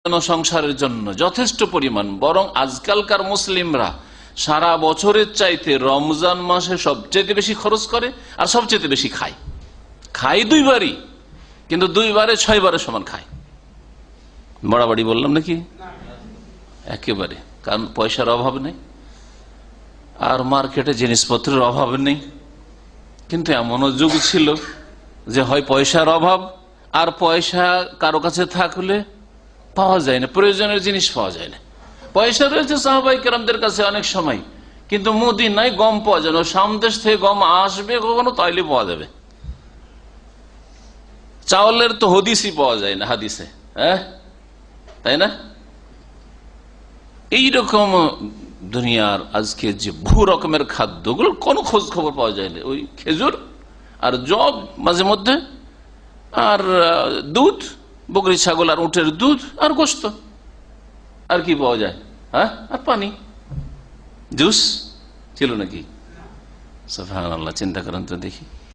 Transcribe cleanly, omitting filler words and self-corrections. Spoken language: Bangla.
সংসারের জন্য যথেষ্ট পরিমাণ। বরং আজকালকার মুসলিমরা সারা বছরের চাইতে রমজান মাসে সবচেয়ে বেশি খরচ করে আর সবচেয়ে বেশি খায়। খায় দুইবারই, কিন্তু দুইবারে 6 বারের সমান খায়। বাড়াবাড়ি বললাম নাকি? একেবারে। কারণ পয়সার অভাব নেই আর মার্কেটে জিনিসপত্রের অভাব নেই। কিন্তু এমনও যুগ ছিল যে হয় পয়সার অভাব, আর পয়সা কারো কাছে থাকলে পাওয়া যায় না, প্রয়োজনের জিনিস পাওয়া যায় না। পয়সা রয়েছে সাহাবাই কেরামদের কাছে অনেক সময়, কিন্তু মদিনায় গম পাওয়া যায় না। সামদেশ থেকে গম আসবে কখনো, তাইলে পাওয়া যাবে। চাউলের তো হদিসই পাওয়া যায় না হাদিসে, তাই না? এইরকম দুনিয়ার আজকে যে বহু রকমের খাদ্যগুলোর কোনো খোঁজ খবর পাওয়া যায় না। ওই খেজুর আর জব মাঝে মধ্যে, আর দুধ, বকরি ছাগল আর উটের দুধ আর গোশত, আর কি পাওয়া যায়? আর পানি, জুস ছিল নাকি? সুবহানাল্লাহ, চিন্তা করেন তো দেখি।